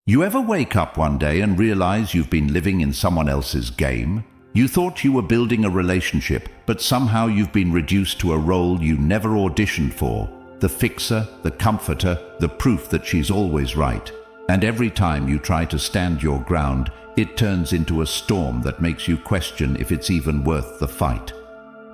You ever wake up one day and realize you've been living in someone else's game? You thought you were building a relationship, but somehow you've been reduced to a role you never auditioned for. The fixer, the comforter, the proof that she's always right. And every time you try to stand your ground, it turns into a storm that makes you question if it's even worth the fight.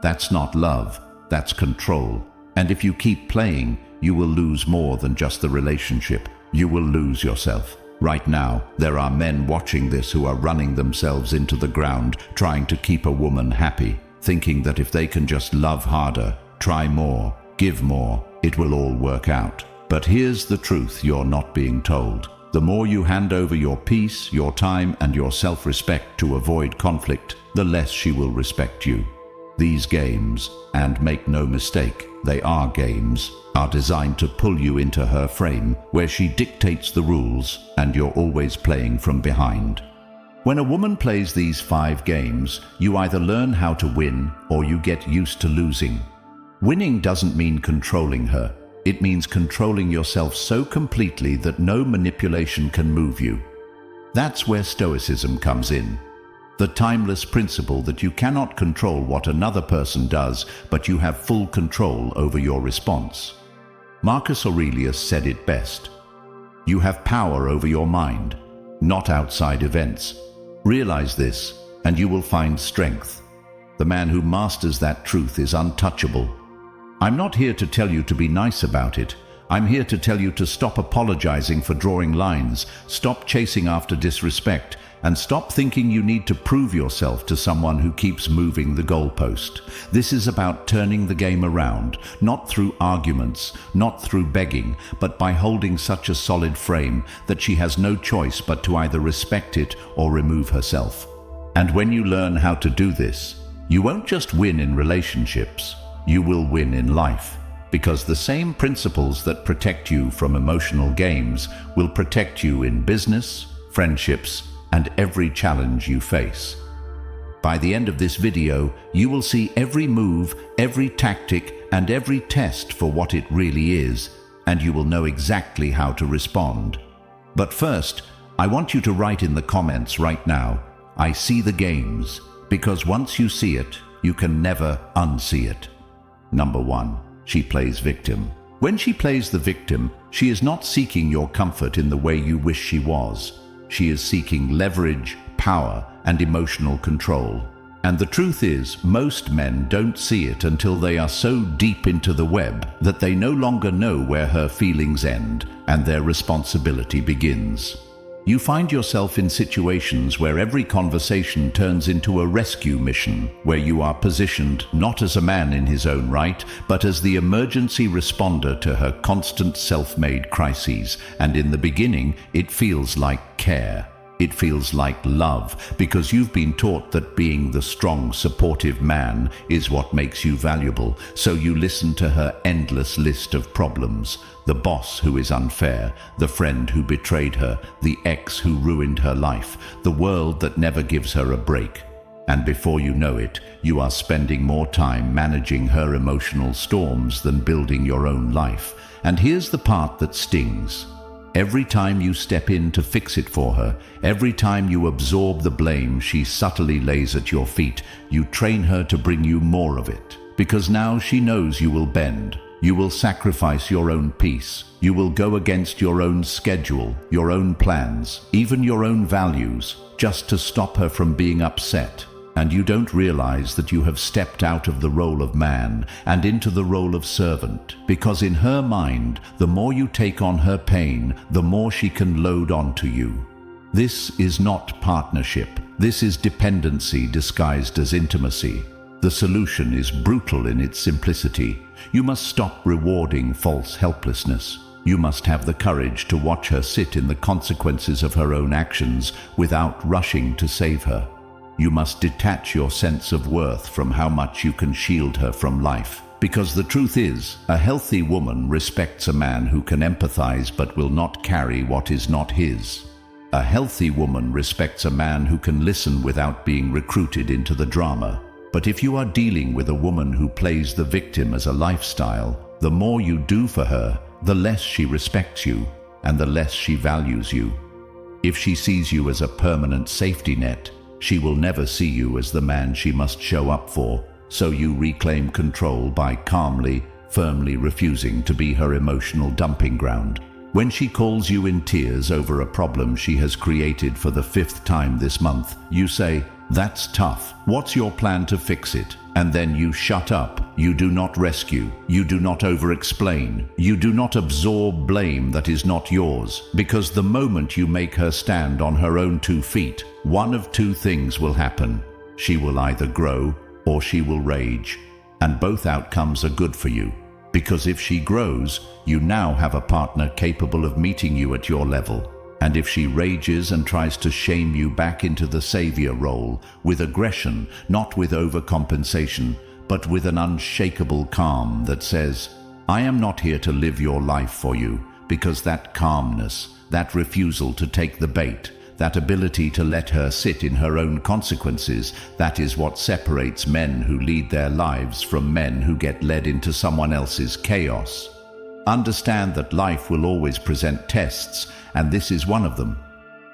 That's not love, that's control. And if you keep playing, you will lose more than just the relationship. You will lose yourself. Right now, there are men watching this who are running themselves into the ground, trying to keep a woman happy, thinking that if they can just love harder, try more, give more, it will all work out. But here's the truth you're not being told. The more you hand over your peace, your time, and your self-respect to avoid conflict, the less she will respect you. These games, and make no mistake, they are games, are designed to pull you into her frame, where she dictates the rules, and you're always playing from behind. When a woman plays these 5 games, you either learn how to win, or you get used to losing. Winning doesn't mean controlling her. It means controlling yourself so completely that no manipulation can move you. That's where Stoicism comes in. The timeless principle that you cannot control what another person does, but you have full control over your response. Marcus Aurelius said it best. You have power over your mind, not outside events. Realize this, and you will find strength. The man who masters that truth is untouchable. I'm not here to tell you to be nice about it. I'm here to tell you to stop apologizing for drawing lines, stop chasing after disrespect, and stop thinking you need to prove yourself to someone who keeps moving the goalpost. This is about turning the game around, not through arguments, not through begging, but by holding such a solid frame that she has no choice but to either respect it or remove herself. And when you learn how to do this, you won't just win in relationships, you will win in life. Because the same principles that protect you from emotional games will protect you in business, friendships, and every challenge you face. By the end of this video, you will see every move, every tactic, and every test for what it really is, and you will know exactly how to respond. But first, I want you to write in the comments right now, "I see the games," because once you see it, you can never unsee it. Number 1, she plays victim. When she plays the victim, she is not seeking your comfort in the way you wish she was. She is seeking leverage, power, and emotional control. And the truth is, most men don't see it until they are so deep into the web that they no longer know where her feelings end and their responsibility begins. You find yourself in situations where every conversation turns into a rescue mission, where you are positioned not as a man in his own right, but as the emergency responder to her constant self-made crises. And in the beginning, it feels like care. It feels like love, because you've been taught that being the strong, supportive man is what makes you valuable. So you listen to her endless list of problems. The boss who is unfair, the friend who betrayed her, the ex who ruined her life, the world that never gives her a break. And before you know it, you are spending more time managing her emotional storms than building your own life. And here's the part that stings. Every time you step in to fix it for her, every time you absorb the blame she subtly lays at your feet, you train her to bring you more of it. Because now she knows you will bend. You will sacrifice your own peace. You will go against your own schedule, your own plans, even your own values, just to stop her from being upset. And you don't realize that you have stepped out of the role of man and into the role of servant, because in her mind, the more you take on her pain, the more she can load onto you. This is not partnership. This is dependency disguised as intimacy. The solution is brutal in its simplicity. You must stop rewarding false helplessness. You must have the courage to watch her sit in the consequences of her own actions without rushing to save her. You must detach your sense of worth from how much you can shield her from life. Because the truth is, a healthy woman respects a man who can empathize but will not carry what is not his. A healthy woman respects a man who can listen without being recruited into the drama. But if you are dealing with a woman who plays the victim as a lifestyle, the more you do for her, the less she respects you, and the less she values you. If she sees you as a permanent safety net, she will never see you as the man she must show up for, so you reclaim control by calmly, firmly refusing to be her emotional dumping ground. When she calls you in tears over a problem she has created for the 5th time this month, you say, "That's tough. What's your plan to fix it?" And then you shut up. You do not rescue. You do not over-explain. You do not absorb blame that is not yours. Because the moment you make her stand on her own 2 feet, one of 2 things will happen. She will either grow or she will rage. And both outcomes are good for you. Because if she grows, you now have a partner capable of meeting you at your level. And if she rages and tries to shame you back into the savior role, with aggression, not with overcompensation, but with an unshakable calm that says, "I am not here to live your life for you," because that calmness, that refusal to take the bait, that ability to let her sit in her own consequences, that is what separates men who lead their lives from men who get led into someone else's chaos. Understand that life will always present tests, and this is one of them.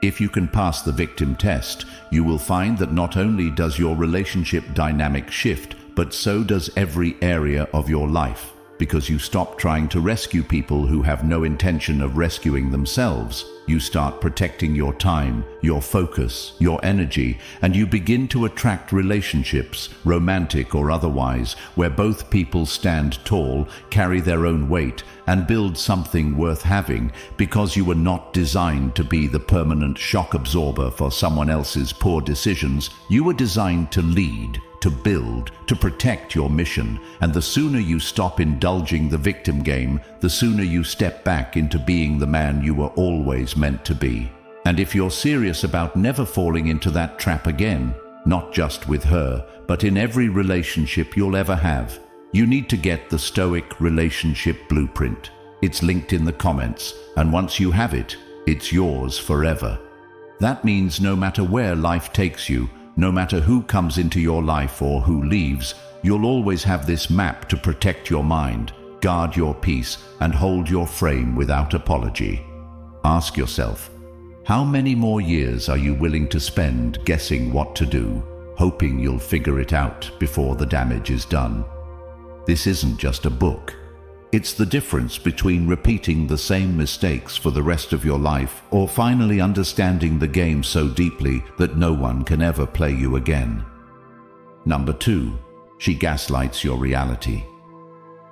If you can pass the victim test, you will find that not only does your relationship dynamic shift, but so does every area of your life, because you stop trying to rescue people who have no intention of rescuing themselves. You start protecting your time, your focus, your energy, and you begin to attract relationships, romantic or otherwise, where both people stand tall, carry their own weight, and build something worth having, because you were not designed to be the permanent shock absorber for someone else's poor decisions. You were designed to lead, to build, to protect your mission, and the sooner you stop indulging the victim game, the sooner you step back into being the man you were always meant to be. And if you're serious about never falling into that trap again, not just with her, but in every relationship you'll ever have, you need to get the Stoic relationship blueprint. It's linked in the comments, and once you have it, it's yours forever. That means no matter where life takes you, no matter who comes into your life or who leaves, you'll always have this map to protect your mind, guard your peace, and hold your frame without apology. Ask yourself, how many more years are you willing to spend guessing what to do, hoping you'll figure it out before the damage is done? This isn't just a book. It's the difference between repeating the same mistakes for the rest of your life or finally understanding the game so deeply that no one can ever play you again. Number 2, she gaslights your reality.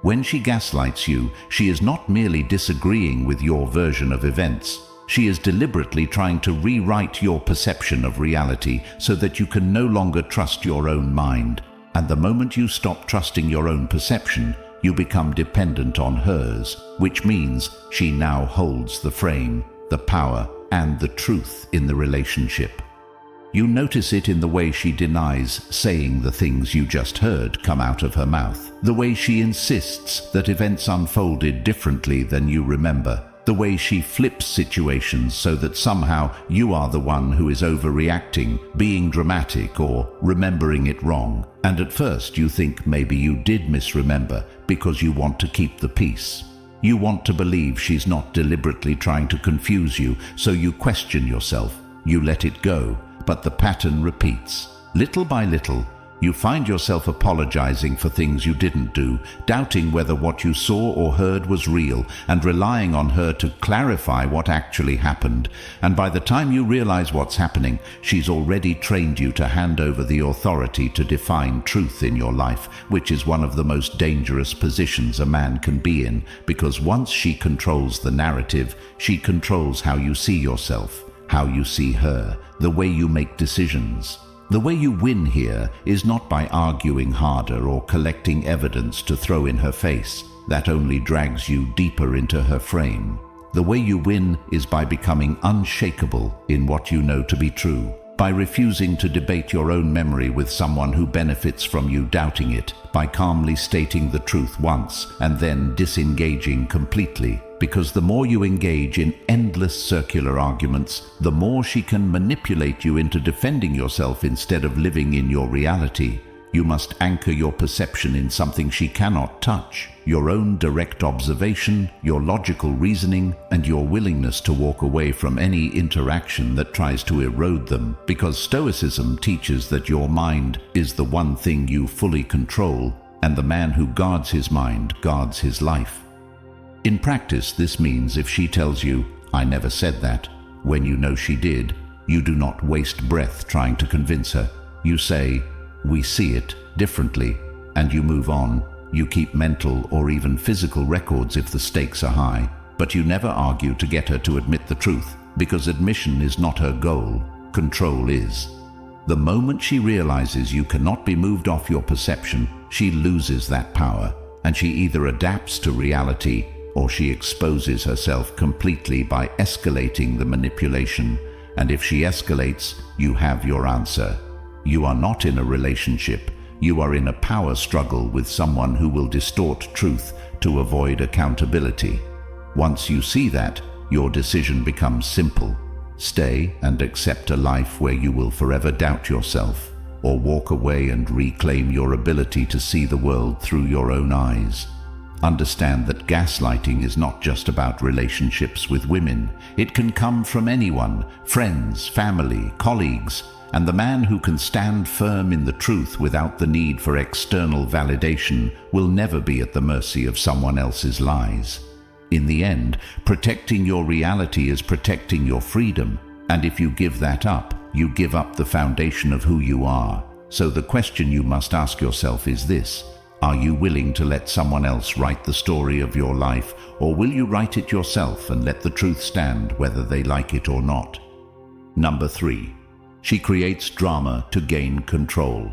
When she gaslights you, she is not merely disagreeing with your version of events. She is deliberately trying to rewrite your perception of reality so that you can no longer trust your own mind. And the moment you stop trusting your own perception, you become dependent on hers, which means she now holds the frame, the power, and the truth in the relationship. You notice it in the way she denies saying the things you just heard come out of her mouth, the way she insists that events unfolded differently than you remember, the way she flips situations so that somehow you are the one who is overreacting, being dramatic, or remembering it wrong. And at first you think maybe you did misremember because you want to keep the peace. You want to believe she's not deliberately trying to confuse you, so you question yourself. You let it go, but the pattern repeats. Little by little, you find yourself apologizing for things you didn't do, doubting whether what you saw or heard was real, and relying on her to clarify what actually happened. And by the time you realize what's happening, she's already trained you to hand over the authority to define truth in your life, which is one of the most dangerous positions a man can be in, because once she controls the narrative, she controls how you see yourself, how you see her, the way you make decisions. The way you win here is not by arguing harder or collecting evidence to throw in her face. That only drags you deeper into her frame. The way you win is by becoming unshakable in what you know to be true, by refusing to debate your own memory with someone who benefits from you doubting it, by calmly stating the truth once and then disengaging completely. Because the more you engage in endless circular arguments, the more she can manipulate you into defending yourself instead of living in your reality. You must anchor your perception in something she cannot touch, your own direct observation, your logical reasoning, and your willingness to walk away from any interaction that tries to erode them, because Stoicism teaches that your mind is the one thing you fully control, and the man who guards his mind guards his life. In practice, this means if she tells you, "I never said that," when you know she did, you do not waste breath trying to convince her. You say, "We see it differently," and you move on. You keep mental or even physical records if the stakes are high, but you never argue to get her to admit the truth, because admission is not her goal, control is. The moment she realizes you cannot be moved off your perception, she loses that power, and she either adapts to reality or she exposes herself completely by escalating the manipulation, and if she escalates, you have your answer. You are not in a relationship, you are in a power struggle with someone who will distort truth to avoid accountability. Once you see that, your decision becomes simple. Stay and accept a life where you will forever doubt yourself, or walk away and reclaim your ability to see the world through your own eyes. Understand that gaslighting is not just about relationships with women. It can come from anyone, friends, family, colleagues, and the man who can stand firm in the truth without the need for external validation will never be at the mercy of someone else's lies. In the end, protecting your reality is protecting your freedom, and if you give that up, you give up the foundation of who you are. So the question you must ask yourself is this: are you willing to let someone else write the story of your life, or will you write it yourself and let the truth stand whether they like it or not? Number 3. She creates drama to gain control.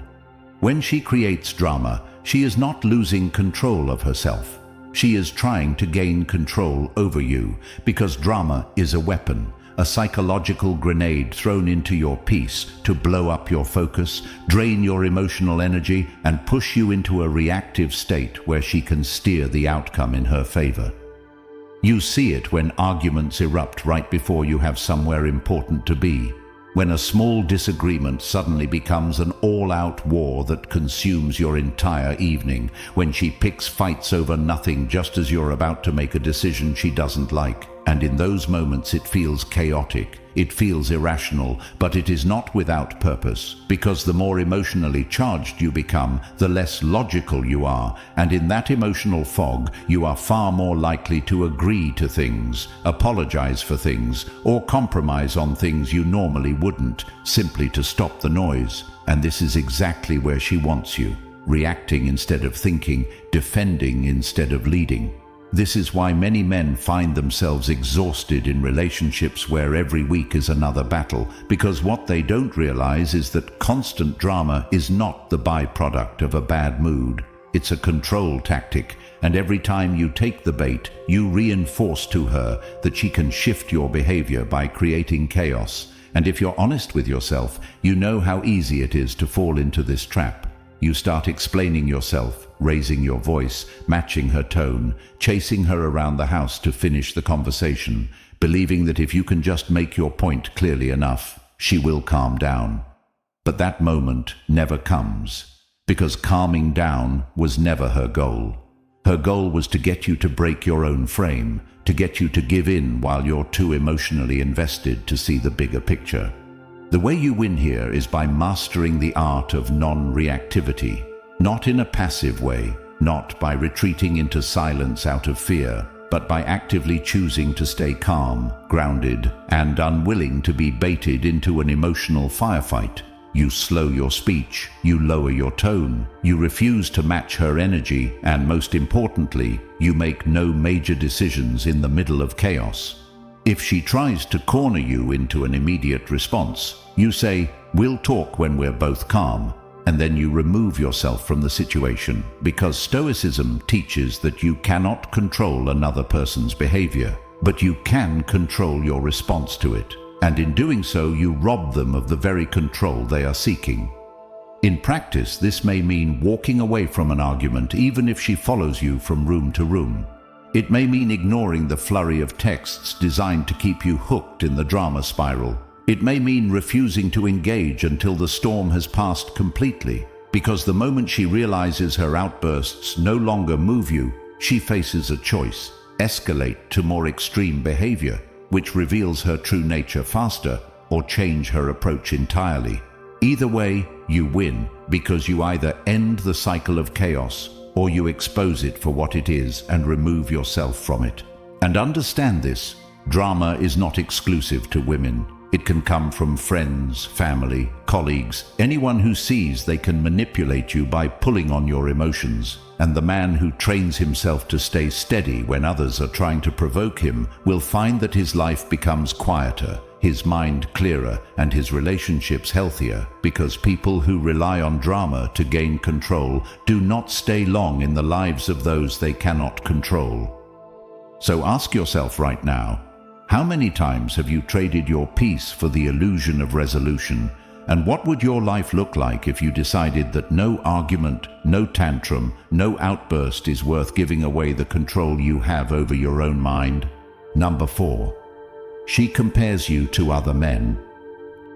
When she creates drama, she is not losing control of herself. She is trying to gain control over you, because drama is a weapon, a psychological grenade thrown into your peace to blow up your focus, drain your emotional energy, and push you into a reactive state where she can steer the outcome in her favor. You see it when arguments erupt right before you have somewhere important to be. When a small disagreement suddenly becomes an all-out war that consumes your entire evening, when she picks fights over nothing just as you're about to make a decision she doesn't like. And in those moments it feels chaotic, it feels irrational, but it is not without purpose, because the more emotionally charged you become, the less logical you are, and in that emotional fog, you are far more likely to agree to things, apologize for things, or compromise on things you normally wouldn't, simply to stop the noise. And this is exactly where she wants you, reacting instead of thinking, defending instead of leading. This is why many men find themselves exhausted in relationships where every week is another battle, because what they don't realize is that constant drama is not the byproduct of a bad mood. It's a control tactic, and every time you take the bait, you reinforce to her that she can shift your behavior by creating chaos. And if you're honest with yourself, you know how easy it is to fall into this trap. You start explaining yourself, raising your voice, matching her tone, chasing her around the house to finish the conversation, believing that if you can just make your point clearly enough, she will calm down. But that moment never comes, because calming down was never her goal. Her goal was to get you to break your own frame, to get you to give in while you're too emotionally invested to see the bigger picture. The way you win here is by mastering the art of non-reactivity, not in a passive way, not by retreating into silence out of fear, but by actively choosing to stay calm, grounded, and unwilling to be baited into an emotional firefight. You slow your speech, you lower your tone, you refuse to match her energy, and most importantly, you make no major decisions in the middle of chaos. If she tries to corner you into an immediate response, you say, "We'll talk when we're both calm," and then you remove yourself from the situation, because Stoicism teaches that you cannot control another person's behavior, but you can control your response to it, and in doing so you rob them of the very control they are seeking. In practice, this may mean walking away from an argument even if she follows you from room to room. It may mean ignoring the flurry of texts designed to keep you hooked in the drama spiral. It may mean refusing to engage until the storm has passed completely, Because the moment she realizes her outbursts no longer move you, she faces a choice: escalate to more extreme behavior, which reveals her true nature faster, or change her approach entirely. Either way, you win, because you either end the cycle of chaos, or you expose it for what it is and remove yourself from it. And understand this: drama is not exclusive to women. It can come from friends, family, colleagues, anyone who sees they can manipulate you by pulling on your emotions. And the man who trains himself to stay steady when others are trying to provoke him will find that his life becomes quieter, his mind clearer, and his relationships healthier, because people who rely on drama to gain control do not stay long in the lives of those they cannot control. So ask yourself right now, how many times have you traded your peace for the illusion of resolution? And what would your life look like if you decided that no argument, no tantrum, no outburst is worth giving away the control you have over your own mind? Number 4. She compares you to other men.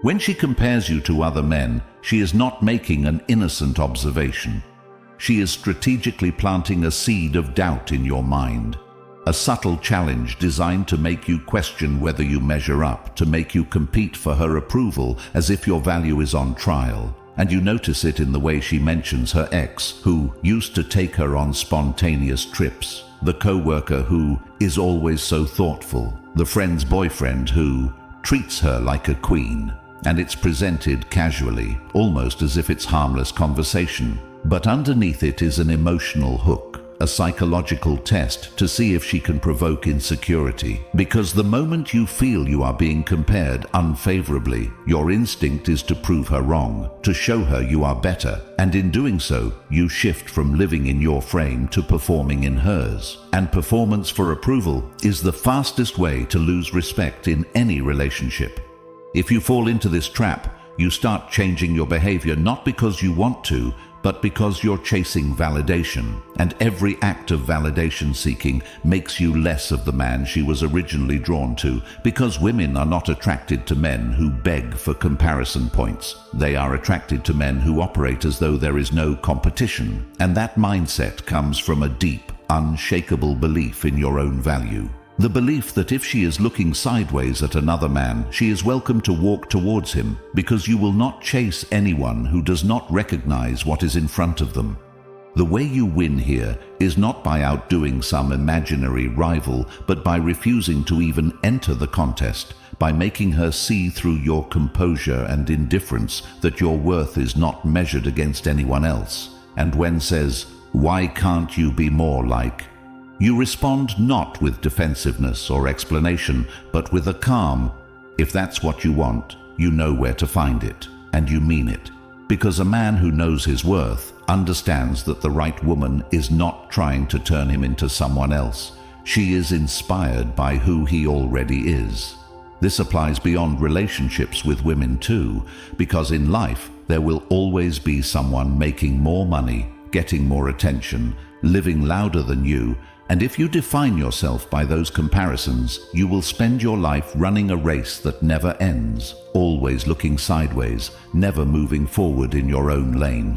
When she compares you to other men, she is not making an innocent observation. She is strategically planting a seed of doubt in your mind. A subtle challenge designed to make you question whether you measure up, to make you compete for her approval as if your value is on trial. And you notice it in the way she mentions her ex, who used to take her on spontaneous trips, the co-worker who is always so thoughtful, the friend's boyfriend who treats her like a queen. And it's presented casually, almost as if it's harmless conversation. But underneath it is an emotional hook, a psychological test to see if she can provoke insecurity. Because the moment you feel you are being compared unfavorably, your instinct is to prove her wrong, to show her you are better, and in doing so, you shift from living in your frame to performing in hers. And performance for approval is the fastest way to lose respect in any relationship. If you fall into this trap, you start changing your behavior not because you want to, but because you're chasing validation, and every act of validation seeking makes you less of the man she was originally drawn to, because women are not attracted to men who beg for comparison points. They are attracted to men who operate as though there is no competition, and that mindset comes from a deep, unshakable belief in your own value. The belief that if she is looking sideways at another man, she is welcome to walk towards him, because you will not chase anyone who does not recognize what is in front of them. The way you win here is not by outdoing some imaginary rival, but by refusing to even enter the contest, by making her see through your composure and indifference that your worth is not measured against anyone else. And when says, "Why can't you be more like?" you respond not with defensiveness or explanation, but with a calm, "If that's what you want, you know where to find it, and you mean it." Because a man who knows his worth understands that the right woman is not trying to turn him into someone else. She is inspired by who he already is. This applies beyond relationships with women too, because in life there will always be someone making more money, getting more attention, living louder than you, and if you define yourself by those comparisons, you will spend your life running a race that never ends, always looking sideways, never moving forward in your own lane.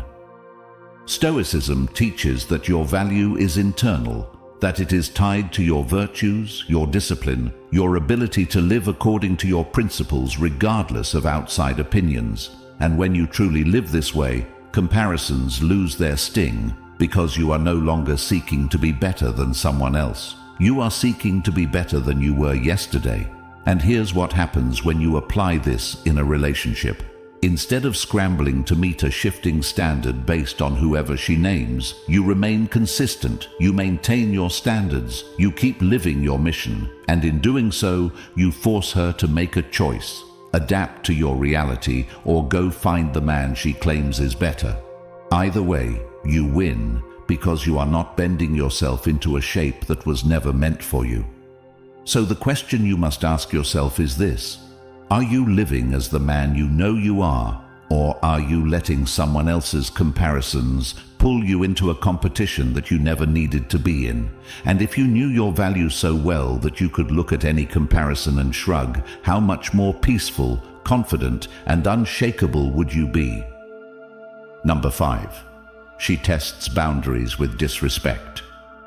Stoicism teaches that your value is internal, that it is tied to your virtues, your discipline, your ability to live according to your principles regardless of outside opinions. And when you truly live this way, comparisons lose their sting, because you are no longer seeking to be better than someone else. You are seeking to be better than you were yesterday. And here's what happens when you apply this in a relationship. Instead of scrambling to meet a shifting standard based on whoever she names, you remain consistent, you maintain your standards, you keep living your mission, and in doing so, you force her to make a choice, adapt to your reality, or go find the man she claims is better. Either way, you win, because you are not bending yourself into a shape that was never meant for you. So the question you must ask yourself is this: are you living as the man you know you are, or are you letting someone else's comparisons pull you into a competition that you never needed to be in? And if you knew your value so well that you could look at any comparison and shrug, how much more peaceful, confident, and unshakable would you be? Number 5. She tests boundaries with disrespect.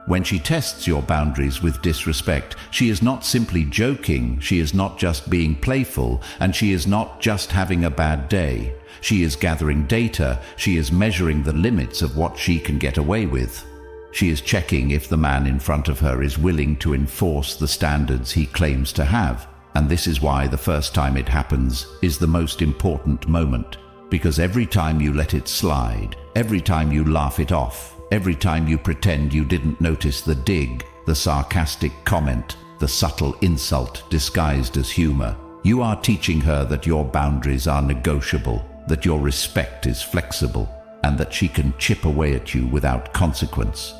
When she tests your boundaries with disrespect, she is not simply joking, she is not just being playful, and she is not just having a bad day. She is gathering data, she is measuring the limits of what she can get away with. She is checking if the man in front of her is willing to enforce the standards he claims to have. And this is why the first time it happens is the most important moment. Because every time you let it slide, every time you laugh it off, every time you pretend you didn't notice the dig, the sarcastic comment, the subtle insult disguised as humor, you are teaching her that your boundaries are negotiable, that your respect is flexible, and that she can chip away at you without consequence.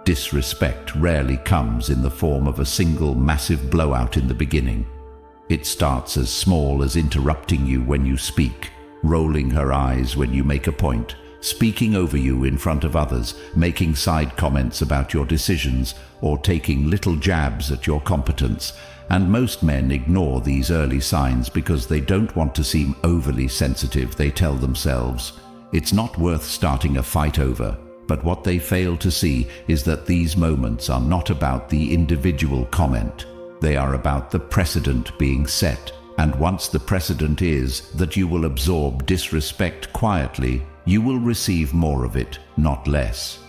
Disrespect rarely comes in the form of a single massive blowout in the beginning. It starts as small as interrupting you when you speak, rolling her eyes when you make a point, speaking over you in front of others, making side comments about your decisions, or taking little jabs at your competence. And most men ignore these early signs because they don't want to seem overly sensitive. They tell themselves, it's not worth starting a fight over. But what they fail to see is that these moments are not about the individual comment. They are about the precedent being set. And once the precedent is that you will absorb disrespect quietly, you will receive more of it, not less.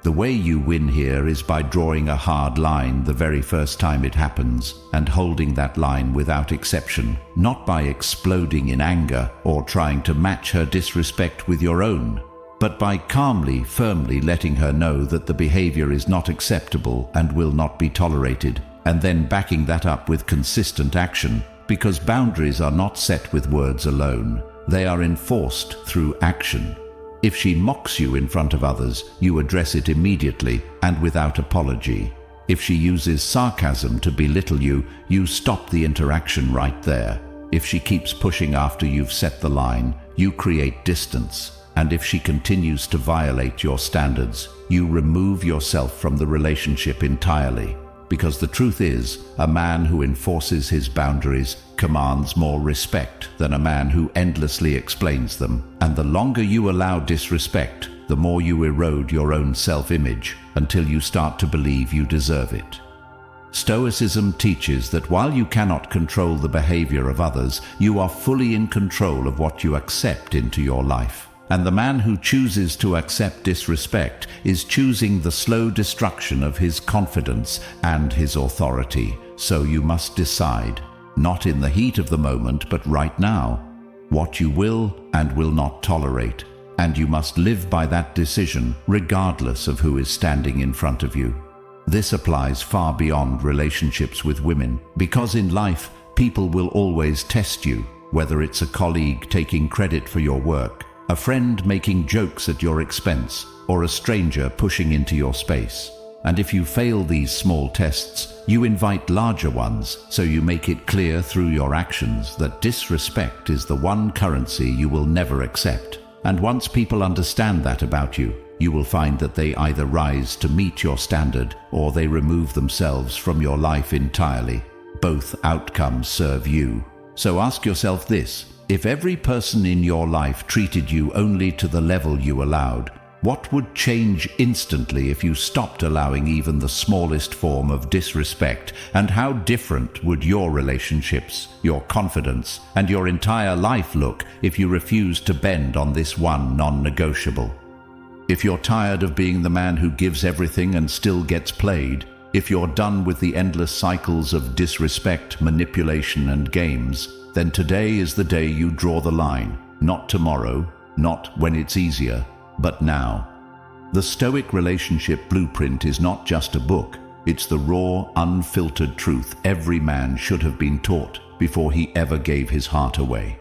The way you win here is by drawing a hard line the very first time it happens, and holding that line without exception, not by exploding in anger or trying to match her disrespect with your own, but by calmly, firmly letting her know that the behavior is not acceptable and will not be tolerated, and then backing that up with consistent action. Because boundaries are not set with words alone, they are enforced through action. If she mocks you in front of others, you address it immediately and without apology. If she uses sarcasm to belittle you, you stop the interaction right there. If she keeps pushing after you've set the line, you create distance. And if she continues to violate your standards, you remove yourself from the relationship entirely. Because the truth is, a man who enforces his boundaries commands more respect than a man who endlessly explains them. And the longer you allow disrespect, the more you erode your own self-image until you start to believe you deserve it. Stoicism teaches that while you cannot control the behavior of others, you are fully in control of what you accept into your life. And the man who chooses to accept disrespect is choosing the slow destruction of his confidence and his authority. So you must decide, not in the heat of the moment, but right now, what you will and will not tolerate. And you must live by that decision, regardless of who is standing in front of you. This applies far beyond relationships with women, because in life, people will always test you, whether it's a colleague taking credit for your work, a friend making jokes at your expense, or a stranger pushing into your space. And if you fail these small tests, you invite larger ones, so you make it clear through your actions that disrespect is the one currency you will never accept. And once people understand that about you, you will find that they either rise to meet your standard, or they remove themselves from your life entirely. Both outcomes serve you. So ask yourself this: if every person in your life treated you only to the level you allowed, what would change instantly if you stopped allowing even the smallest form of disrespect? And how different would your relationships, your confidence, and your entire life look if you refused to bend on this one non-negotiable? If you're tired of being the man who gives everything and still gets played, if you're done with the endless cycles of disrespect, manipulation, and games, then today is the day you draw the line. Not tomorrow, not when it's easier, but now. The Stoic relationship blueprint is not just a book. It's the raw, unfiltered truth every man should have been taught before he ever gave his heart away.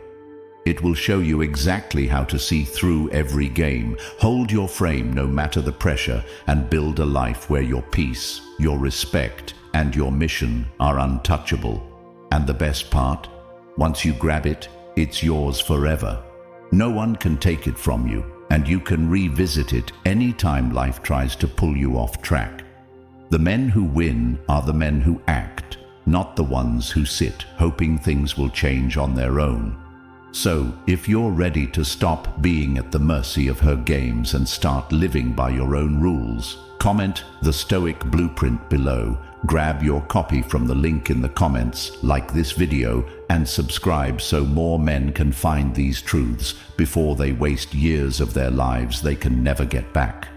It will show you exactly how to see through every game, hold your frame no matter the pressure, and build a life where your peace, your respect, and your mission are untouchable. And the best part? Once you grab it, it's yours forever. No one can take it from you, and you can revisit it any time life tries to pull you off track. The men who win are the men who act, not the ones who sit hoping things will change on their own. So, if you're ready to stop being at the mercy of her games and start living by your own rules, comment the Stoic Blueprint below, grab your copy from the link in the comments, like this video, and subscribe so more men can find these truths before they waste years of their lives they can never get back.